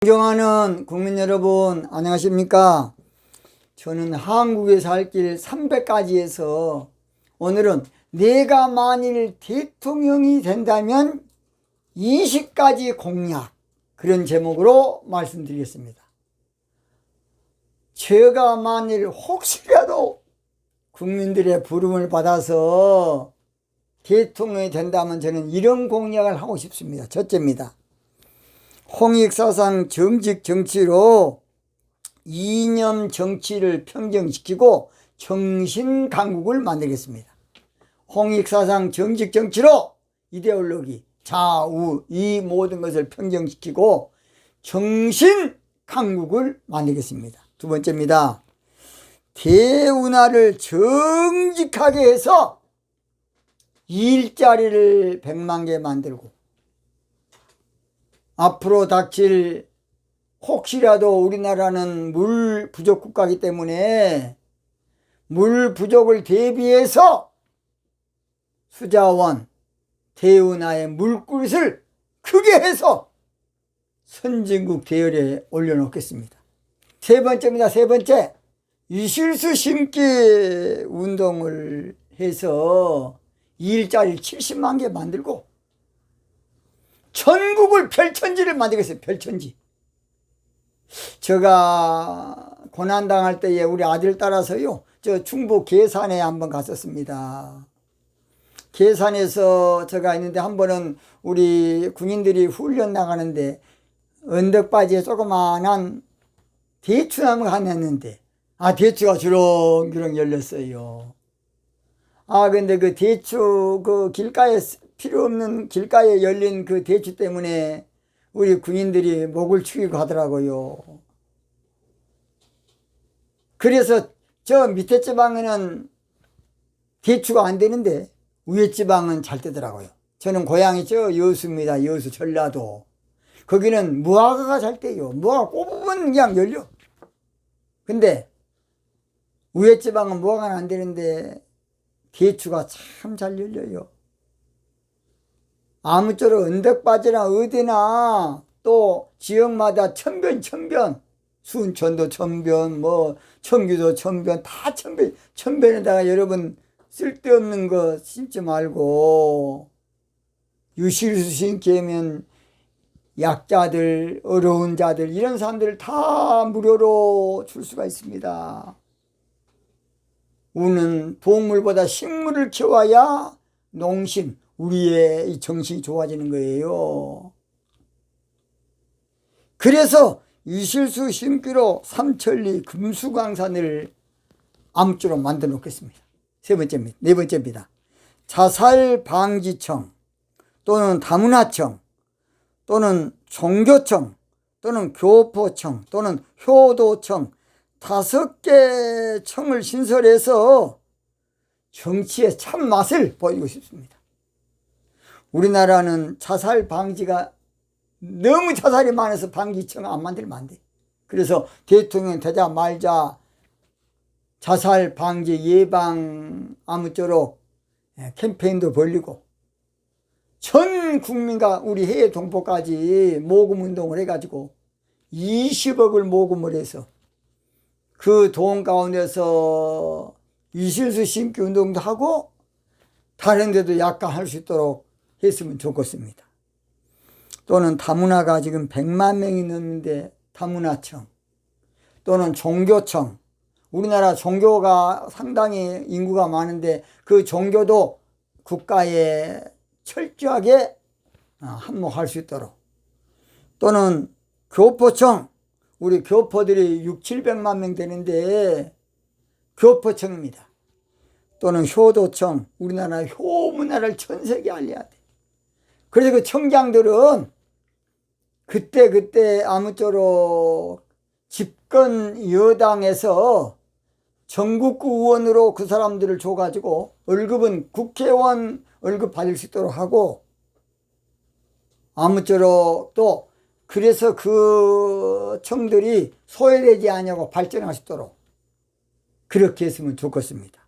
존경하는 국민 여러분, 안녕하십니까? 저는 한국에 살 길 300가지에서 오늘은 내가 만일 대통령이 된다면 20가지 공약, 그런 제목으로 말씀드리겠습니다. 제가 만일 혹시라도 국민들의 부름을 받아서 대통령이 된다면 저는 이런 공약을 하고 싶습니다. 첫째입니다. 홍익사상 정직 정치로 이념 정치를 평정시키고 정신강국을 만들겠습니다. 홍익사상 정직 정치로 이데올로기, 좌우 이 모든 것을 평정시키고 정신강국을 만들겠습니다. 두 번째입니다. 대운하를 정직하게 해서 일자리를 100만 개 만들고 앞으로 닥칠 혹시라도 우리나라는 물 부족 국가이기 때문에 물 부족을 대비해서 수자원, 대운하의 물그릇을 크게 해서 선진국 대열에 올려놓겠습니다. 세 번째입니다. 세 번째, 이실수 심기 운동을 해서 일자리 70만 개 만들고 전국을 별천지를 만들겠어요. 별천지. 제가 고난당할 때에 우리 아들 따라서요, 저 충북 계산에 한번 갔었습니다. 계산에서 제가 있는데 한 번은 우리 군인들이 훈련 나가는데 언덕바지에 조그만한 대추나무가 하나 있는데 대추가 주렁주렁 열렸어요. 근데 그 대추 그 길가에 필요 없는 길가에 열린 그 대추 때문에 우리 군인들이 목을 축이고 하더라고요. 그래서 저 밑에 지방에는 대추가 안 되는데 위에 지방은 잘 되더라고요. 저는 고향이 저 여수입니다. 여수 전라도. 거기는 무화과가 잘 돼요. 무화과 꼽으면 그냥 열려. 근데 위에 지방은 무화과는 안 되는데 대추가 참 잘 열려요. 아무쪼록 언덕바지나 어디나 또 지역마다 천변 순천도 천변 청주도 천변 다 천변에다가 여러분 쓸데없는 거 심지 말고 유실수 심게 하면 약자들 어려운 자들 이런 사람들 다 무료로 줄 수가 있습니다. 우는 동물보다 식물을 키워야 농심 우리의 이 정신이 좋아지는 거예요. 그래서 이실수 심기로 삼천리 금수강산을 암주로 만들어 놓겠습니다. 네 번째입니다. 자살방지청 또는 다문화청 또는 종교청 또는 교포청 또는 효도청 5개 청을 신설해서 정치의 참맛을 보이고 싶습니다. 우리나라는 자살 방지가 너무 자살이 많아서 방지청 안 만들면 안 돼. 그래서 대통령 되자 말자 자살 방지 예방 아무쪼록 캠페인도 벌리고 전 국민과 우리 해외 동포까지 모금 운동을 해가지고 20억을 모금을 해서 그 돈 가운데서 이실수 심기 운동도 하고 다른 데도 약간 할 수 있도록 했으면 좋겠습니다. 또는 다문화가 지금 100만 명이 넘는데 다문화청 또는 종교청 우리나라 종교가 상당히 인구가 많은데 그 종교도 국가에 철저하게 한몫할 수 있도록 또는 교포청 우리 교포들이 600~700만 명 되는데 교포청입니다. 또는 효도청 우리나라 효문화를 전 세계에 알려야 돼. 그래서 그 청장들은 그때 아무쪼록 집권 여당에서 전국구 의원으로 그 사람들을 줘가지고 월급은 국회의원 월급 받을 수 있도록 하고 아무쪼록 또 그래서 그 청들이 소외되지 않냐고 발전할 수 있도록 그렇게 했으면 좋겠습니다.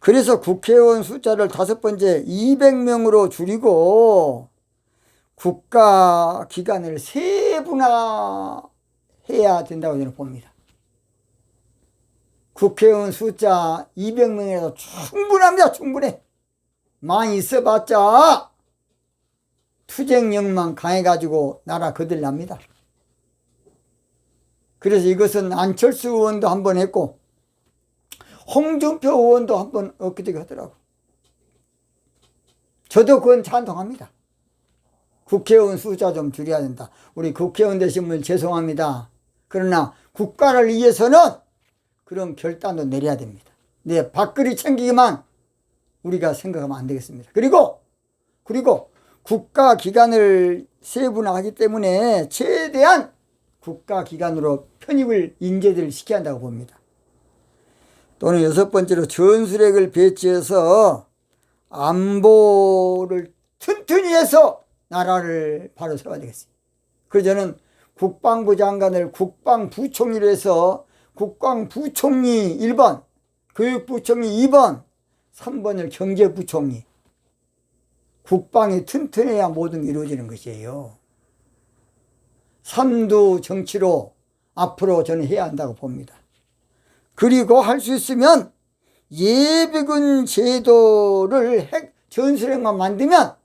그래서 국회의원 숫자를 200명으로 줄이고 국가기관을 3 세분화해야 된다고 저는 봅니다. 국회의원 숫자 200명이라도 충분합니다. 충분해. 많이 있어봤자 투쟁력만 강해가지고 나라 거들납니다. 그래서 이것은 안철수 의원도 한번 했고 홍준표 의원도 한번 엊그저께 하더라고. 저도 그건 찬동합니다. 국회의원 숫자 좀 줄여야 된다. 우리 국회의원 되신 분 죄송합니다. 그러나 국가를 위해서는 그런 결단도 내려야 됩니다. 내 밥그리 챙기기만 우리가 생각하면 안 되겠습니다. 그리고 국가기관을 세분화하기 때문에 최대한 국가기관으로 편입을 인재들을 시켜야 한다고 봅니다. 또는 여섯 번째로 전술핵을 배치해서 안보를 튼튼히 해서 나라를 바로 세워야 되겠어요. 그래서 저는 국방부 장관을 국방부총리로 해서 국방부총리 1번, 교육부총리 2번, 3번을 경제부총리. 국방이 튼튼해야 모든 게 이루어지는 것이에요. 삼두 정치로 앞으로 저는 해야 한다고 봅니다. 그리고 할 수 있으면 예비군 제도를 전술핵만 만들면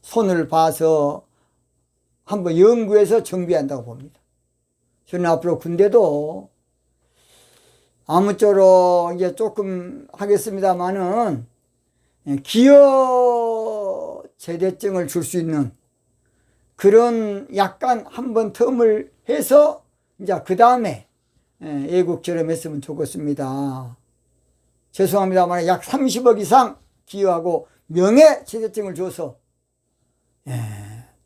손을 봐서 한번 연구해서 정비한다고 봅니다. 저는 앞으로 군대도 아무쪼록 이제 조금 하겠습니다만은 기여 제대증을 줄 수 있는 그런 약간 한번 텀을 해서 이제 그 다음에 애국처럼 했으면 좋겠습니다. 죄송합니다만 약 30억 이상 기여하고 명예제대증을 줘서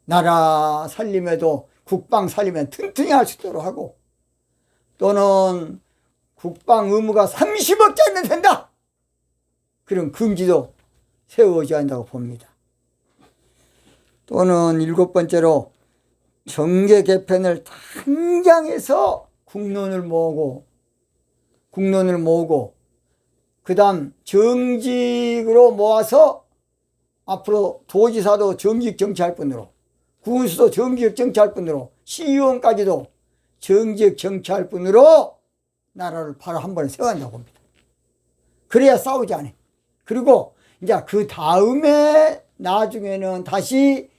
나라 살림에도 국방 살림에 튼튼히 할 수 있도록 하고 또는 국방 의무가 30억짜리면 된다. 그런 금지도 세워져야 한다고 봅니다. 또는 일곱 번째로 정계 개편을 당장해서 국론을 모으고 그 다음 정직으로 모아서 앞으로 도지사도 정직 정치할 뿐으로 군수도 정직 정치할 뿐으로 시의원까지도 정직 정치할 뿐으로 나라를 바로 한 번에 세워야 한다고 봅니다. 그래야 싸우지 않아. 그리고 이제 그 다음에 나중에는 다시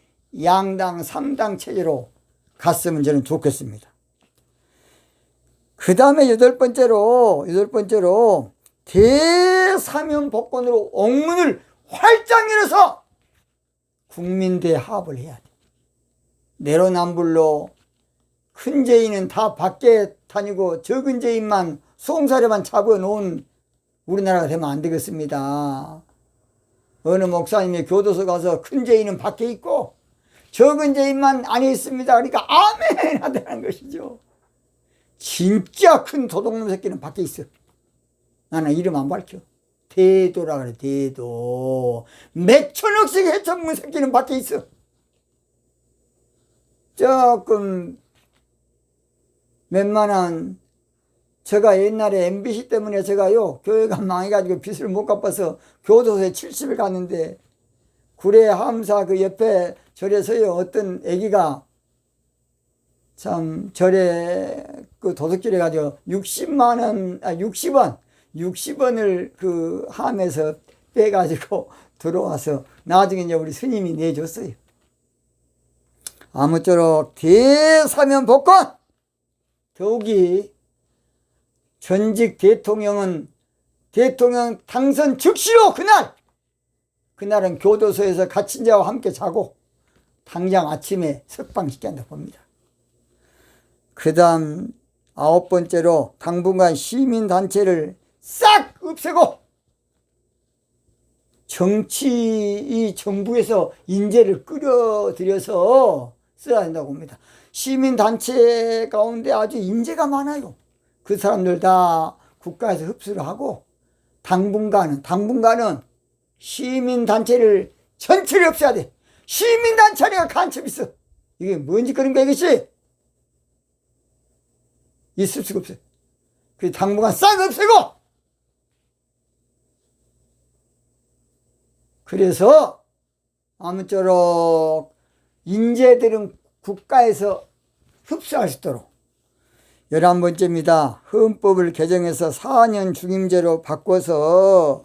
양당 3당 체제로 갔으면 저는 좋겠습니다. 그 다음에 여덟 번째로 대사면 복권으로 옥문을 활짝 열어서 국민 대합을 해야 돼. 내로남불로 큰 죄인은 다 밖에 다니고 적은 죄인만 송사례만 잡아놓은 우리나라가 되면 안 되겠습니다. 어느 목사님이 교도소 가서 큰 죄인은 밖에 있고 적은 죄인만 안에 있습니다. 그러니까 아멘 하다는 것이죠. 진짜 큰 도둑놈 새끼는 밖에 있어. 나는 이름 안 밝혀. 대도라 그래. 대도. 몇 천억씩 해쳐먹은 새끼는 밖에 있어. 조금 웬만한 제가 옛날에 MBC 때문에 제가요 교회가 망해가지고 빚을 못 갚아서 교도소에 70일 갔는데 구례 함사 그 옆에 절에서요 어떤 애기가 참 절에 그 도둑질 해가지고 60원을 그 함에서 빼가지고 들어와서 나중에 이제 우리 스님이 내줬어요. 아무쪼록 대사면 복권 더욱이 전직 대통령은 대통령 당선 즉시로 그날은 교도소에서 갇힌 자와 함께 자고 당장 아침에 석방시켜야 한다고 봅니다. 그 다음 아홉 번째로 당분간 시민단체를 싹 없애고 이 정부에서 인재를 끌어들여서 써야 된다고 봅니다. 시민단체 가운데 아주 인재가 많아요. 그 사람들 다 국가에서 흡수를 하고 당분간은 시민단체를 전체를 없애야 돼. 시민단체가 간첩 있어. 이게 뭔 짓거리인가 이것이? 있을 수가 없어요. 그 당분간 싹 없애고 그래서 아무쪼록 인재들은 국가에서 흡수할 수 있도록. 11번째입니다. 헌법을 개정해서 4년 중임제로 바꿔서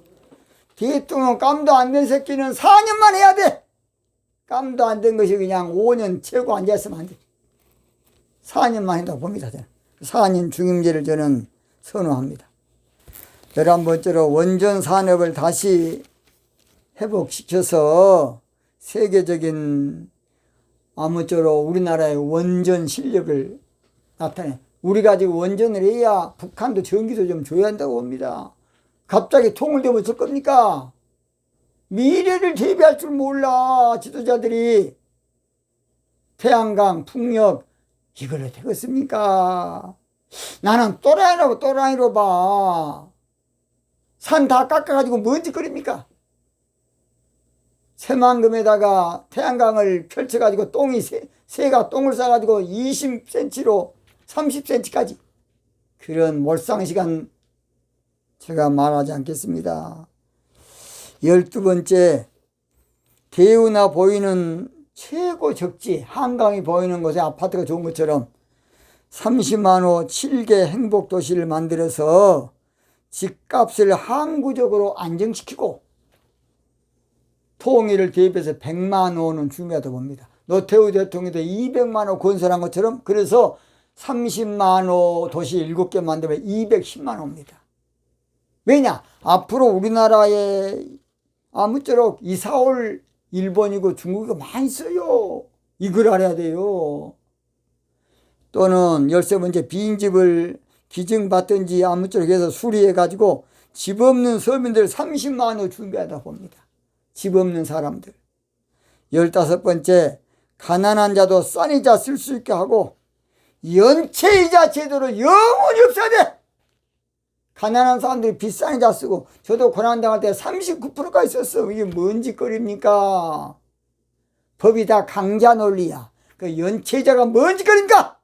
대통령 깜도 안 된 새끼는 4년만 해야 돼. 깜도 안 된 것이 그냥 5년 최고 앉아있으면 안 돼. 4년만 한다고 봅니다. 저는. 4년 중임제를 저는 선호합니다. 11번째로 원전 산업을 다시 회복시켜서 세계적인 아무쪼록 우리나라의 원전 실력을 나타내. 우리가 지금 원전을 해야 북한도 전기도 좀 줘야 한다고 봅니다. 갑자기 통을 대면 어쩔 겁니까? 미래를 대비할 줄 몰라 지도자들이. 태양광, 풍력 이걸로 되겠습니까? 나는 또라이로 봐. 산 다 깎아가지고 뭔 짓거립니까? 새만금에다가 태양광을 펼쳐가지고 새가 똥을 싸가지고 20cm로 30cm까지. 그런 몰상시간 제가 말하지 않겠습니다. 12번째, 대우나 보이는 최고 적지, 한강이 보이는 곳에 아파트가 좋은 것처럼 30만호 7개 행복도시를 만들어서 집값을 항구적으로 안정시키고 통일을 대비해서 100만호는 중요하다고 봅니다. 노태우 대통령도 200만호 건설한 것처럼. 그래서 30만호 도시 7개 만들면 210만호입니다. 왜냐? 앞으로 우리나라에 아무쪼록 이사올 일본이고 중국이고 많이 있어요. 이걸 알아야 돼요. 또는 13번째, 빈집을 기증받든지 아무쪼록 해서 수리해가지고 집 없는 서민들 30만호 준비하다 봅니다. 집 없는 사람들. 15번째, 가난한 자도 싼 이자 쓸 수 있게 하고 연체이자 제도를 영원히 없애야 돼. 가난한 사람들이 비싼 이자 쓰고, 저도 고난당할 때 39%까지 썼어. 이게 뭔 짓거리입니까? 법이 다 강자 논리야. 그 연체이자가 뭔 짓거리입니까?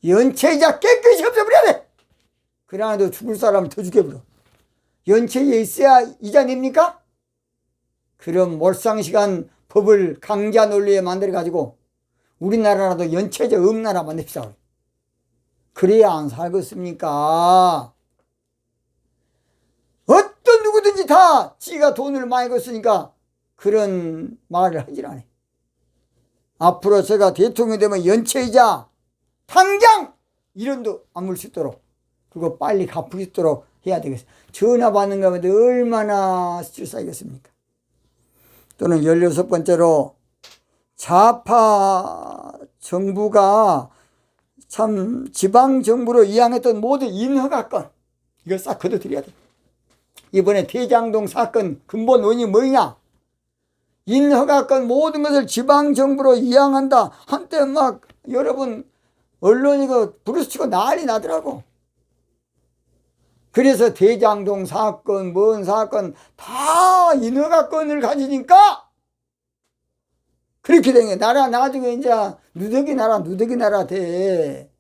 연체이자 깨끗이 없애버려야 돼. 그러나도 죽을 사람을 더 죽여버려. 연체이자 있어야 이자 냅니까? 그런 몰상시간 법을 강자 논리에 만들어가지고 우리나라라도 연체이자 없는 나라 만듭시다. 그래야 안 살겠습니까? 어떤 누구든지 다 지가 돈을 많이 걷으니까 그런 말을 하질 않아요. 앞으로 제가 대통령이 되면 연체이자 당장 1원도 안 물 수 있도록, 그거 빨리 갚을 수 있도록 해야 되겠어요. 전화 받는 거면 얼마나 스트레스 쌓이겠습니까? 또는 16번째로 좌파 정부가 참 지방정부로 이양했던 모든 인허가권, 이걸 싹 걷어들여야 돼. 이번에 대장동 사건 근본 원인이 뭐냐? 인허가권 모든 것을 지방정부로 이양한다. 한때 막 여러분 언론이 부르스치고 난리 나더라고. 그래서 대장동 사건, 뭔 사건 다 인허가권을 가지니까 그렇게 된 거야. 나라 나중에 이제 누더기 나라 돼.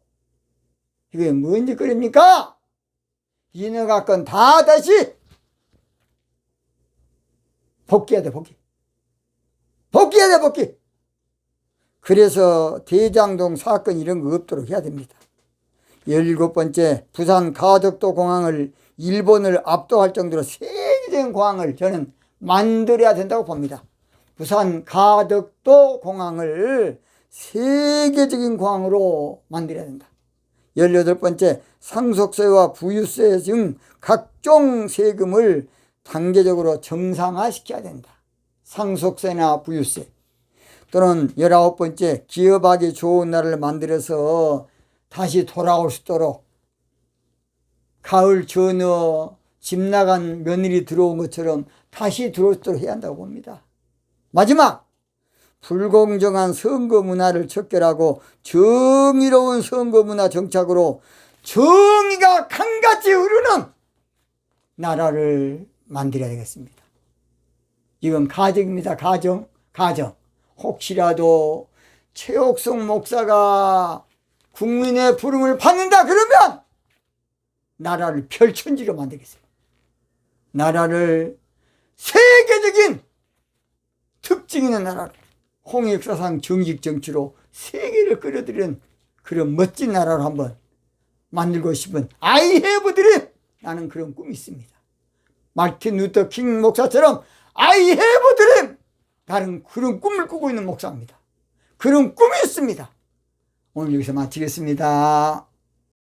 이게 뭔 짓거리입니까? 인허가권 다 다시 복귀해야 돼, 복귀해야 돼, 복귀. 그래서 대장동 사건 이런 거 없도록 해야 됩니다. 17번째, 부산 가덕도 공항을 일본을 압도할 정도로 세계적인 공항을 저는 만들어야 된다고 봅니다. 부산 가덕도 공항을 세계적인 공항으로 만들어야 된다. 18번째, 상속세와 부유세 등 각종 세금을 단계적으로 정상화시켜야 된다. 상속세나 부유세. 또는 19번째, 기업하기 좋은 나라를 만들어서 다시 돌아올 수 있도록, 가을 전어 집 나간 며느리 들어온 것처럼 다시 들어올 수 있도록 해야 한다고 봅니다. 마지막, 불공정한 선거 문화를 척결하고 정의로운 선거 문화 정착으로 정의가 강같이 흐르는 나라를 만들어야 되겠습니다. 이건 가정입니다. 가정. 혹시라도 최옥성 목사가 국민의 부름을 받는다 그러면 나라를 별천지로 만들겠어요. 나라를 세계적인 특징 있는 나라로, 홍해 역사상 정직 정치로 세계를 끌어들이는 그런 멋진 나라로 한번 만들고 싶은 I have a dream! 나는 그런 꿈이 있습니다. 마틴 루터 킹 목사처럼 I have a dream! 나는 그런 꿈을 꾸고 있는 목사입니다. 그런 꿈이 있습니다. 오늘 여기서 마치겠습니다.